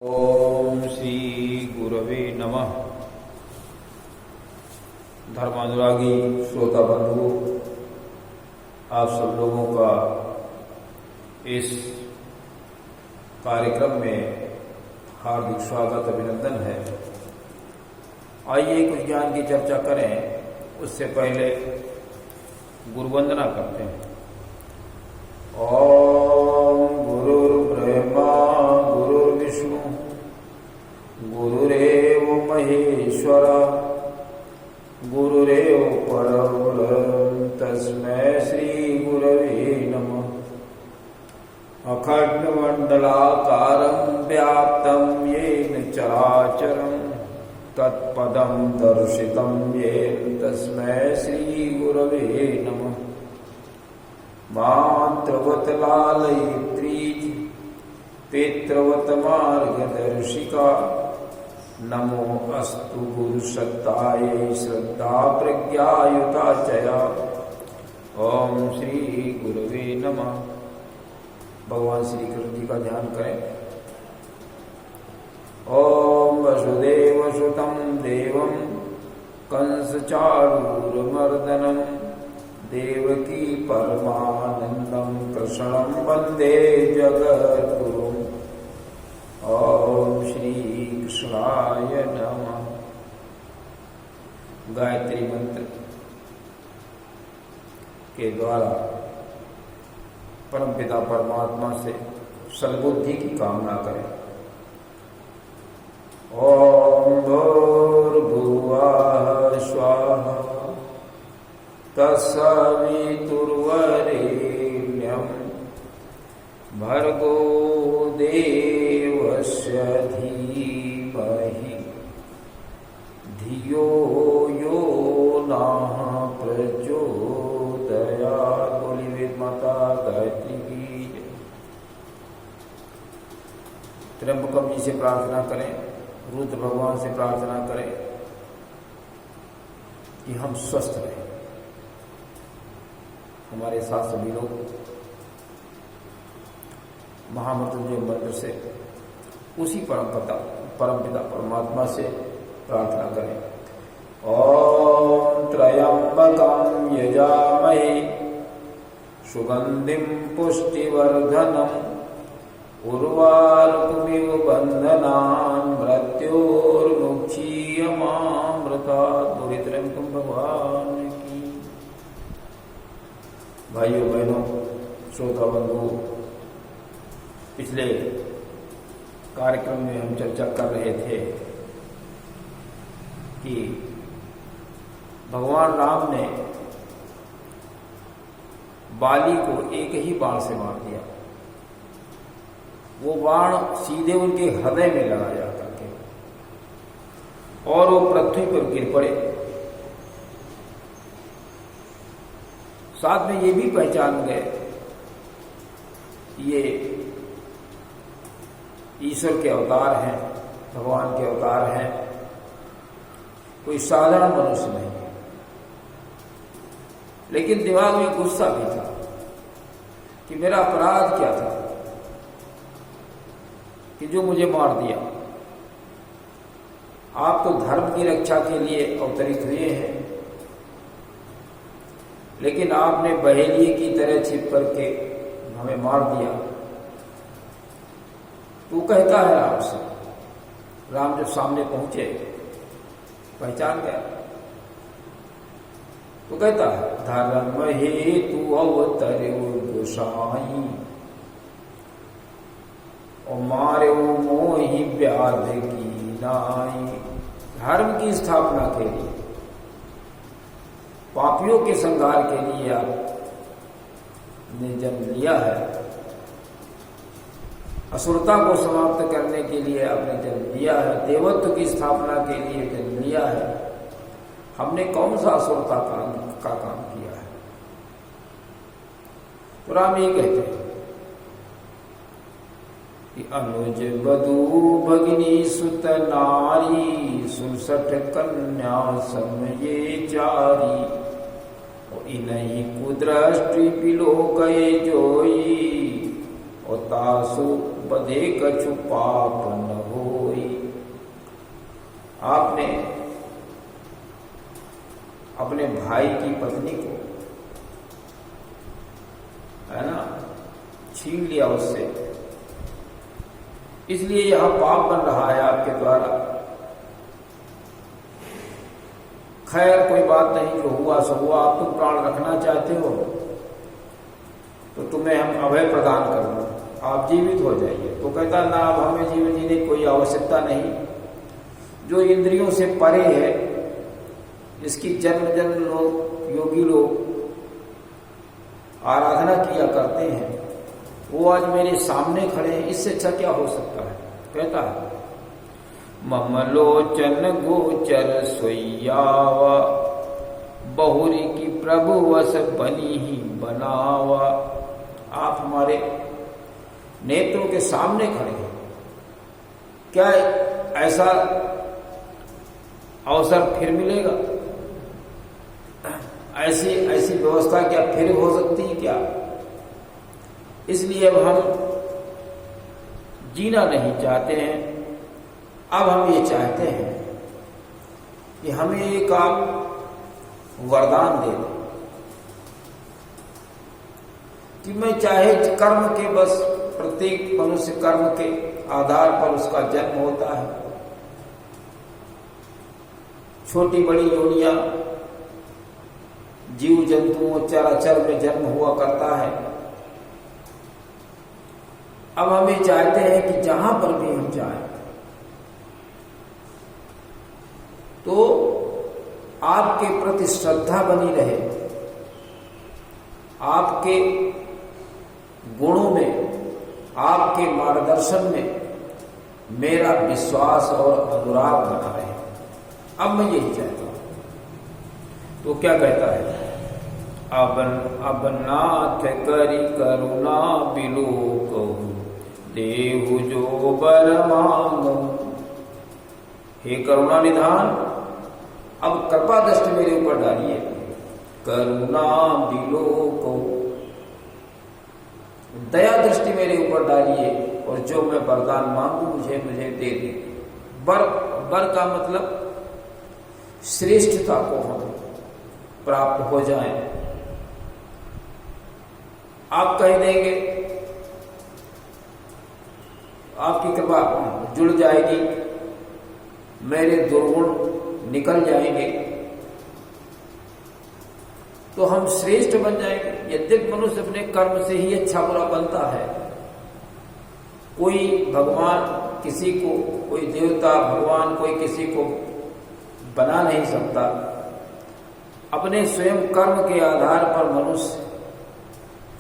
ओम श्री गुरवे नमः। धर्मानुरागी श्रोता बंधु, आप सब लोगों का इस कार्यक्रम में हार्दिक स्वागत अभिनंदन है। आइए कुछ ज्ञान की चर्चा करें, उससे पहले गुरुवंदना करते हैं। ओम गुरुर्ब्रह्मा गुरुर्विष्णु गुरुरेव महेश्वर गुरुरेव परब्रह्म तस्मै श्री गुरवे नमः। अखण्डमण्डलाकारं व्याप्तं येन चराचरं तत्पदं दर्शितं येन तस्मै श्री गुरवे नमः। मातृवत लालयित्री पितृवत मार्गदर्शिका नमो अस्तु गुरुसत्तायै श्रद्धा प्रज्ञायुता चया। ओम श्री गुरुवे नमः। भगवान श्री कृष्ण जी का ध्यान करें। ओम वसुदेवसुतं देवं कंसचारूरमर्दनं देवकी परमानंदं कृष्णं वंदे जगद्गुरुम्। ओम श्री कृष्णाय नमः। गायत्री मंत्र के द्वारा परमपिता परमात्मा से सद्बुद्धि की कामना करें। ओम भूर्भुवः स्वाहा तत्सवितुर्वरेण्यं भर्गो देवस्य धीमहि धियो यो नः प्रचोदयात्। बोली वेद माता गायत्री की जय। त्र्यंबकम जी से प्रार्थना करें, रुद्र भगवान से प्रार्थना करें कि हम स्वस्थ रहें। हमारे साथ सभी लोग महामृत्युंजय मंत्र से उसी परमपिता परमात्मा से प्रार्थना करें। ओम त्र्यंबकं यजामहे सुगंधिं पुष्टिवर्धनम् उर्वारुकमिव बन्धनान् मृत्योर्मुक्षीयमामृतात्। बोले त्र्यंबकं भगवान की। भाइयों बहनों, श्रोता बंधु, पिछले कार्यक्रम में हम चर्चा कर रहे थे कि भगवान राम ने बाली को एक ही बाण से मार दिया। वो बाण सीधे उनके हृदय में लगा जा करके और वो पृथ्वी पर गिर पड़े। साथ में ये भी पहचान गए ये ईश्वर के अवतार हैं, भगवान के अवतार हैं, कोई साधारण मनुष्य नहीं है। लेकिन दिमाग में गुस्सा भी था कि मेरा अपराध क्या था कि जो मुझे मार दिया। आप तो धर्म की रक्षा के लिए अवतरित हुए हैं, लेकिन आपने बहेलिए की तरह छिप करके हमें मार दिया। तू कहता है राम से। राम जब सामने पहुंचे पहचान गया तो कहता है धर्म हेतु अवतरे गोसाई और मारे मोहि व्याध की नाई। धर्म की स्थापना के लिए, पापियों के संहार के लिए आपने जन्म लिया है। असुरता को समाप्त करने के लिए आपने जन्म लिया है। देवत्व की स्थापना के लिए जन्म लिया है। हमने कौन सा असुरता का काम किया है? तो राम ये कहते हैं कि अनुज वधू भगिनी सुत नारी 67 कन्या सम ये चारी इन्हीं कुदृष्टि पिलो गए जोई और तासु बधे कछु पाप न हो अपने भाई की पत्नी को, है ना, छीन लिया उससे, इसलिए यह पाप बन रहा है आपके द्वारा। खैर कोई बात नहीं, जो हुआ सो हुआ। आप तुम प्राण रखना चाहते हो तो तुम्हें हम अभय प्रदान कर दो, आप जीवित हो जाइए। तो कहता ना, अब हमें जीवन जीने की कोई आवश्यकता नहीं। जो इंद्रियों से परे है, इसकी जन्म जन्म लोग, योगी लोग आराधना किया करते हैं, वो आज मेरे सामने खड़े हैं, इससे अच्छा क्या हो सकता है। कहता है मम लोचन गोचर सोयावा, बहुरी की प्रभु वस बनी ही बनावा। आप हमारे नेत्रों के सामने खड़े हैं, क्या ऐसा अवसर फिर मिलेगा? ऐसी व्यवस्था क्या फिर हो सकती है क्या? इसलिए अब हम जीना नहीं चाहते हैं। अब हम ये चाहते हैं कि हमें एक आप वरदान दे दें कि मैं चाहे कर्म के, बस प्रत्येक मनुष्य कर्म के आधार पर उसका जन्म होता है, छोटी बड़ी योनियां जीव जंतुओं चराचर में जन्म हुआ करता है। अब हम ये चाहते हैं कि जहां पर भी हम जाएं तो आपके प्रति श्रद्धा बनी रहे, आपके गुणों में, आपके मार्गदर्शन में मेरा विश्वास और अनुराग बना रहे। अब मैं यही चाहता हूं। तो क्या कहता है, अब नाथ करी करुणा बिलोक, देहु जो बर मांगो। हे करुणा निधान, अब कृपा दृष्टि मेरे ऊपर डालिए, करुणा बिलोको, दया दृष्टि मेरे ऊपर डालिए, और जो मैं वरदान मांगू मुझे दे दे। वर का मतलब श्रेष्ठता को हम प्राप्त हो जाएं। आप कह देंगे, आपकी कृपा जुड़ जाएगी, मेरे दुर्गुण निकल जाएंगे, तो हम श्रेष्ठ बन जाएंगे। यद्यपि मनुष्य अपने कर्म से ही अच्छा बुरा बनता है, कोई भगवान किसी को, कोई देवता भगवान कोई किसी को बना नहीं सकता। अपने स्वयं कर्म के आधार पर मनुष्य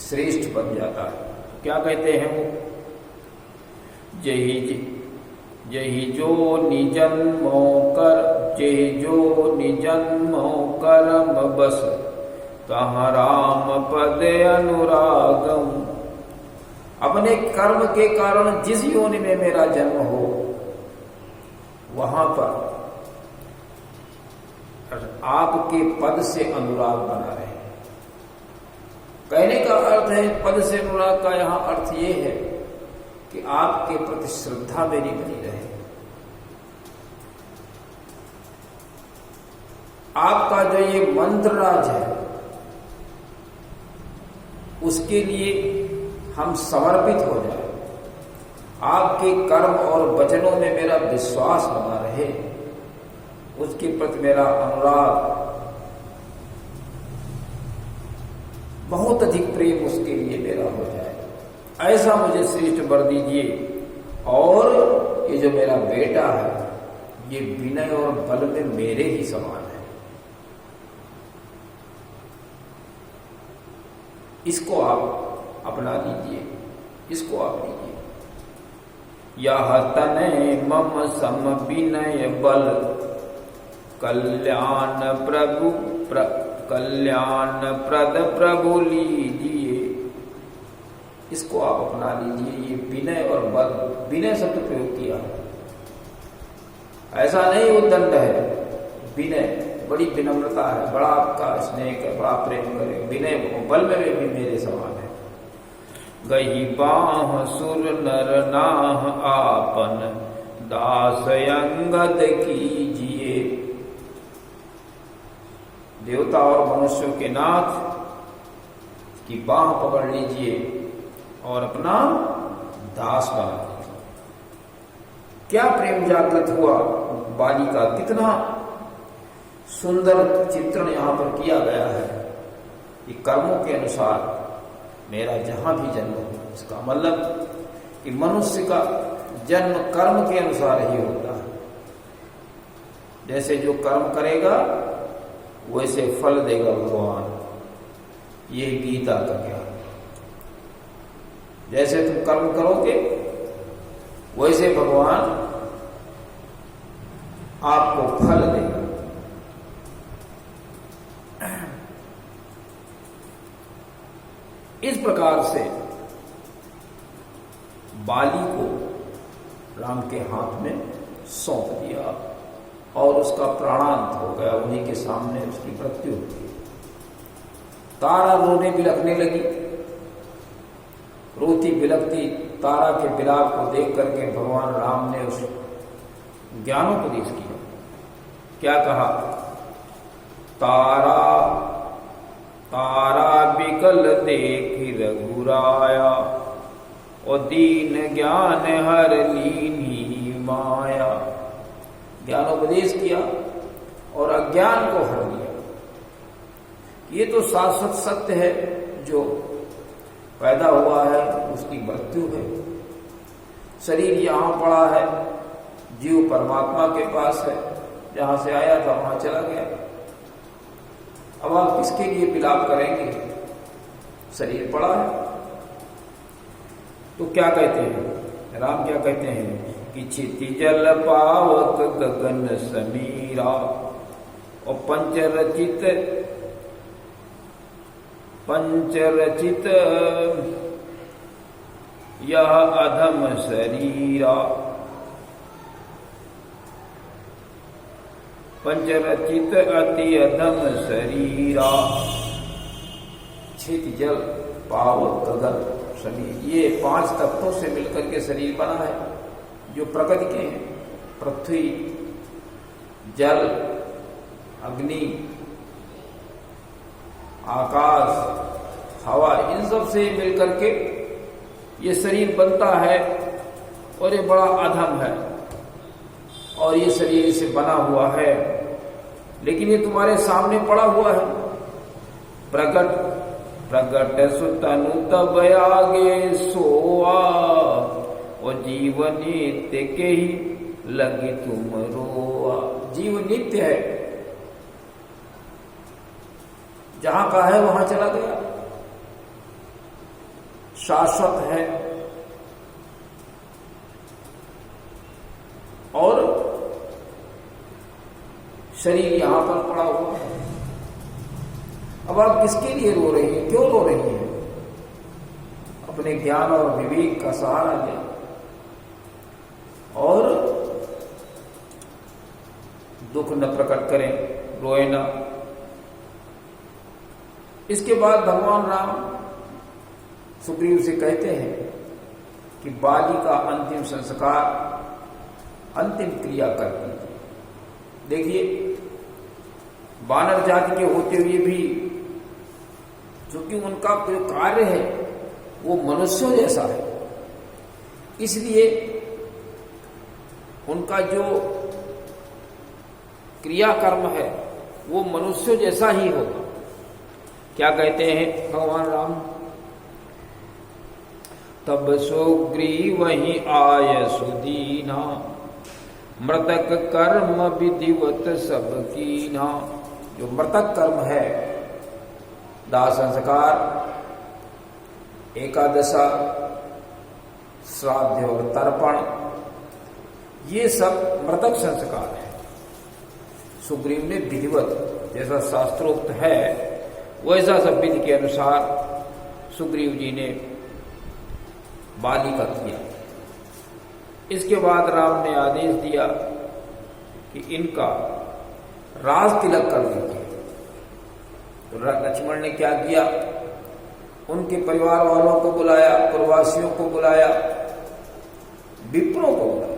श्रेष्ठ बन जाता है। क्या कहते हैं वो, जही जो निजन्मो कर, जही जो निजन्मो कर्म बस, तहाँ राम पद अनुरागम। अपने कर्म के कारण जिस योनि में मेरा जन्म हो, वहां पर आपके पद से अनुराग बना रहे। कहने का अर्थ है, पद से अनुराग का यहां अर्थ यह है कि आपके प्रति श्रद्धा मेरी बनी रहे। आपका जो ये मंत्र राज है, उसके लिए हम समर्पित हो जाए। आपके कर्म और वचनों में मेरा विश्वास बना रहे, उसके प्रति मेरा अनुराग, बहुत अधिक प्रेम उसके लिए मेरा हो जाए। ऐसा मुझे श्रेष्ठ वर दीजिए। और ये जो मेरा बेटा है, ये विनय और बल में मेरे ही समान है। इसको आप अपना लीजिए, इसको आप लीजिए। यह तनय मम सम विनय बल, कल्याण प्रद प्रभु लीजिए। इसको आप अपना लीजिए। ये विनय और बल, विनय शब्द प्रयोग किया, ऐसा नहीं उद्दंड है। विनय बड़ी विनम्रता है, बड़ा आपका स्नेह है, बड़ा प्रेम करे। विनय बल में भी मेरे समान है। गही बाह सुर नर नाह आपन, दास अंगद कीजिए। देवता और मनुष्यों के नाथ की बाह पकड़ लीजिए और अपना दास बना लीजिए। क्या प्रेम जागृत हुआ बाली का, कितना सुंदर चित्रण यहां पर किया गया है कि कर्मों के अनुसार मेरा जहां भी जन्म हो। इसका मतलब कि मनुष्य का जन्म कर्म के अनुसार ही होता है। जैसे जो कर्म करेगा वैसे फल देगा भगवान, ये गीता का ज्ञान। जैसे तुम कर्म करोगे वैसे भगवान आपको फल देगा। इस प्रकार से बाली को राम के हाथ में सौंप दिया और उसका प्राणांत हो गया। उन्हीं के सामने उसकी मृत्यु हुई। तारा रोने बिलखने लगी। रोती बिलखती तारा के विलाप को देख करके भगवान राम ने उस ज्ञानोपदेश किया। क्या कहा? तारा तारा बिकल देख रघुराया, और दीन ज्ञान हर लीनी माया। ज्ञानोपदेश किया और अज्ञान को हर लिया। ये तो शाश्वत सत्य है, जो पैदा हुआ है उसकी मृत्यु है। शरीर यहां पड़ा है, जीव परमात्मा के पास है, जहां से आया था वहां चला गया। अब आप किसके लिए विलाप करेंगे? शरीर पड़ा है। तो क्या कहते हैं राम, क्या कहते हैं कि क्षिति जल पावक गगन समीरा, और पंचरचित यह अधम शरीरा। पंचरचित अति अधम शरीरा। क्षिति जल पावक गगन शरीर, ये 5 तत्वों से मिलकर के शरीर बना है, जो प्रकृति के हैं। पृथ्वी, जल, अग्नि, आकाश, हवा, इन सब से मिलकर के ये शरीर बनता है। और ये बड़ा अधम है, और ये शरीर से बना हुआ है। लेकिन ये तुम्हारे सामने पड़ा हुआ है। प्रकट प्रगट सुतनु तब आगे सोआ, और जीवन नित्य के ही लगी तुम रोआ। जीव नित्य है, जहां का है वहां चला गया। शाश्वत है और शरीर यहां पर पड़ा हुआ है। अब आप किसके लिए रो रही हैं? क्यों रो रही हैं? अपने ज्ञान और विवेक का सहारा लें और दुख न प्रकट करें, रोए ना। इसके बाद भगवान राम सुग्रीव से कहते हैं कि बाली का अंतिम संस्कार, अंतिम क्रिया कर दीजिए। देखिए, वानर जाति के होते हुए भी क्योंकि उनका जो कार्य है वो मनुष्यों जैसा है, इसलिए उनका जो क्रियाकर्म है वो मनुष्यों जैसा ही होगा। क्या कहते हैं भगवान राम? तब सुग्रीव वहीं आय सुदीना, मृतक कर्म विधिवत सब कीना। जो मृतक कर्म है, दाह संस्कार, एकादशा, श्राद्ध और तर्पण, ये सब मृतक संस्कार है। सुग्रीव ने विधिवत, जैसा शास्त्रोक्त है वैसा सब विधि के अनुसार सुग्रीव जी ने बाली का किया। इसके बाद राम ने आदेश दिया कि इनका राज तिलक कर दीजिए। तो लक्ष्मण ने क्या किया? उनके परिवार वालों को बुलाया, प्रवासियों को बुलाया, विप्रों को बुलाया।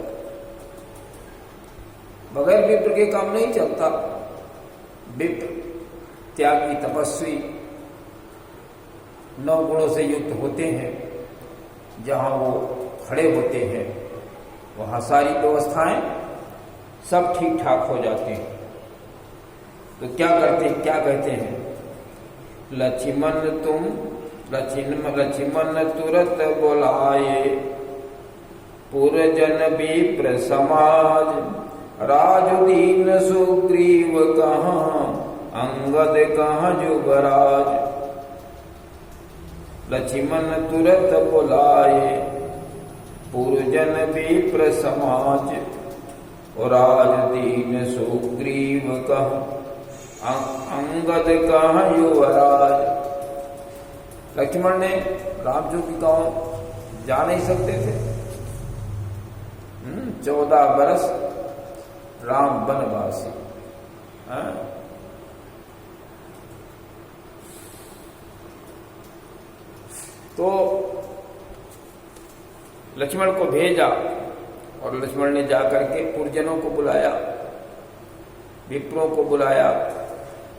बगैर विप्र के काम नहीं चलता। विप्र त्यागी, तपस्वी, 9 गुणों से युक्त होते हैं, जहां वो खड़े होते हैं वहां सारी व्यवस्थाएं सब ठीक ठाक हो जाते हैं। तो क्या कहते हैं, लक्ष्मण तुरत बुलाए, पुरजन विप्र समाज, राजुदीन सुग्रीव कहाँ, अंगद कहाँ जुबराज। लक्ष्मण तुरत बुलाए, पुरजन विप्र समाज, राजुदीन सुग्रीव कहाँ, अंगद कहाँ युवराज। लक्ष्मण ने राम जो की गांव जा नहीं सकते थे, 14 बरस राम वनवासी। तो लक्ष्मण को भेजा और लक्ष्मण ने जाकर के पुरजनों को बुलाया, विप्रों को बुलाया,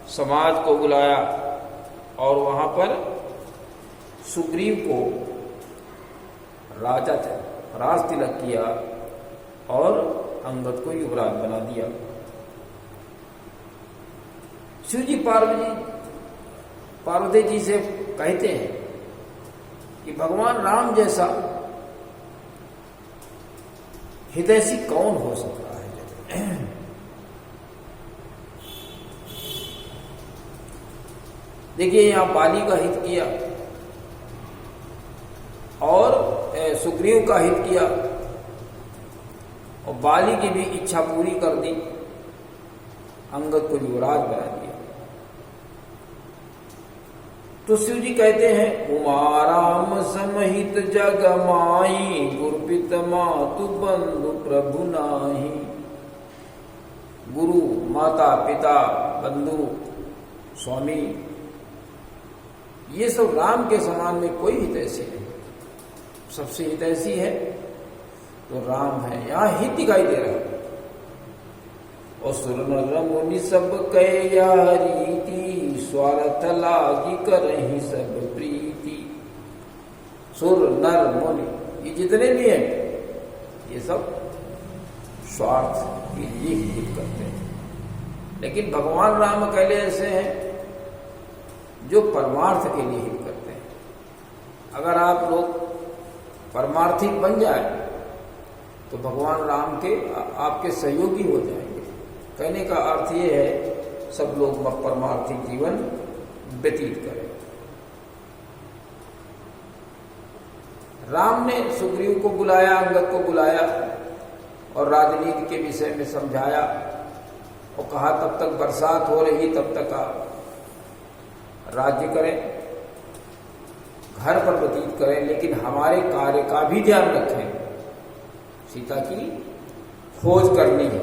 समाज को बुलाया और वहां पर सुग्रीव को राजा राज तिलक किया और अंगद को युवराज बना दिया। शिव जी पार्वती जी से कहते हैं कि भगवान राम जैसा हितैषी कौन हो सकता है। देखिए यहां बाली का हित किया और सुग्रीव का हित किया और बाली की भी इच्छा पूरी कर दी, अंगद को युवराज बना दिया। तो शिव जी कहते हैं, उमाराम समहित जग माई, गुरपित मातु बंधु प्रभु नाही। गुरु, माता, पिता, बंधु, स्वामी, ये सब राम के समान में कोई हितैषी नहीं। सबसे हितैषी है तो राम है, यहां हित दिखाई दे रहा है। और सुर नर मुनि सब कया रीति, स्वार्थ लागी करहि सब प्रीति। सुर नर मुनि ये जितने भी हैं ये सब स्वार्थ के लिए हित करते हैं, लेकिन भगवान राम अकेले ऐसे हैं जो परमार्थ के लिए हित करते हैं। अगर आप लोग परमार्थिक बन जाए तो भगवान राम के आपके सहयोगी हो जाएंगे। कहने का अर्थ ये है सब लोग परमार्थिक जीवन व्यतीत करें। राम ने सुग्रीव को बुलाया, अंगद को बुलाया और राजनीति के विषय में समझाया और कहा तब तक बरसात हो रही तब तक आप राज्य करें, घर पर व्यतीत करें, लेकिन हमारे कार्य का भी ध्यान रखें। सीता की खोज करनी है।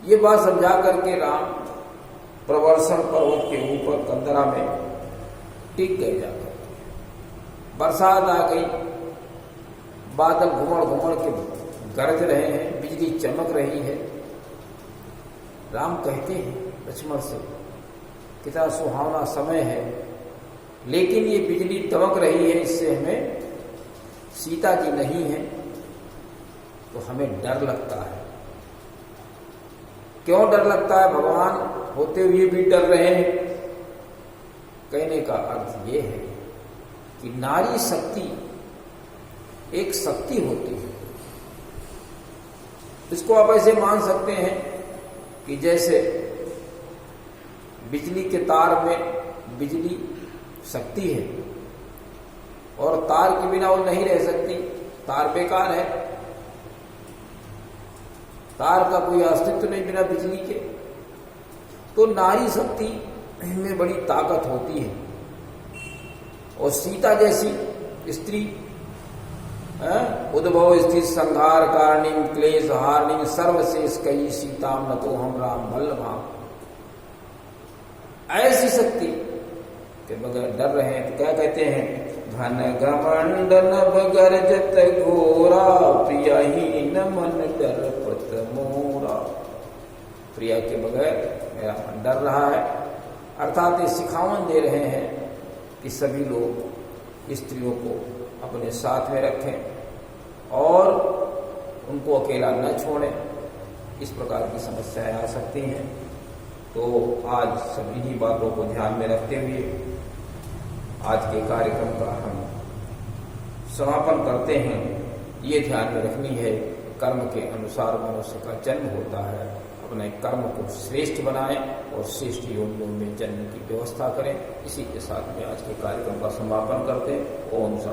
ये बात समझा करके राम प्रवर्षण पर्वत के ऊपर कंदरा में टिक गए जाकर। बरसात आ गई, बादल घुमड़ के गरज रहे हैं, बिजली चमक रही है। राम कहते हैं लक्ष्मण से, कितना सुहावना समय है, लेकिन ये बिजली दमक रही है, इससे हमें सीता जी नहीं है तो हमें डर लगता है। क्यों डर लगता है? भगवान होते हुए भी डर रहे हैं। कहने का अर्थ ये है कि नारी शक्ति एक शक्ति होती है। इसको आप ऐसे मान सकते हैं कि जैसे बिजली के तार में बिजली शक्ति है और तार के बिना वो नहीं रह सकती, तार बेकार है, तार का कोई अस्तित्व नहीं बिना बिजली के। तो नारी शक्ति में बड़ी ताकत होती है और सीता जैसी स्त्री उद्भव स्थित संहार कारणीम क्लेश हारणीम सर्वशेष कई सीताम न तो हम राम वल्लभाम। ऐसी शक्ति के बगैर डर रहे हैं तो क्या कहते हैं? घन घमंड नभ गर्जत घोरा, प्रिया ही न मन डर पत मोरा। प्रिया के बगैर मेरा मन डर रहा है। अर्थात ये सिखावन दे रहे हैं कि सभी लोग स्त्रियों को अपने साथ में रखें और उनको अकेला न छोड़ें। इस प्रकार की समस्याएं आ सकती हैं। तो आज सभी ही बातों को ध्यान में रखते हुए आज के कार्यक्रम का हम समापन करते हैं। ये ध्यान में रखनी है, कर्म के अनुसार मनुष्य का जन्म होता है। अपने कर्म को श्रेष्ठ बनाएं और श्रेष्ठ योनियों में जन्म की व्यवस्था करें। इसी के साथ में आज के कार्यक्रम का समापन करते हैं। ओम शांति।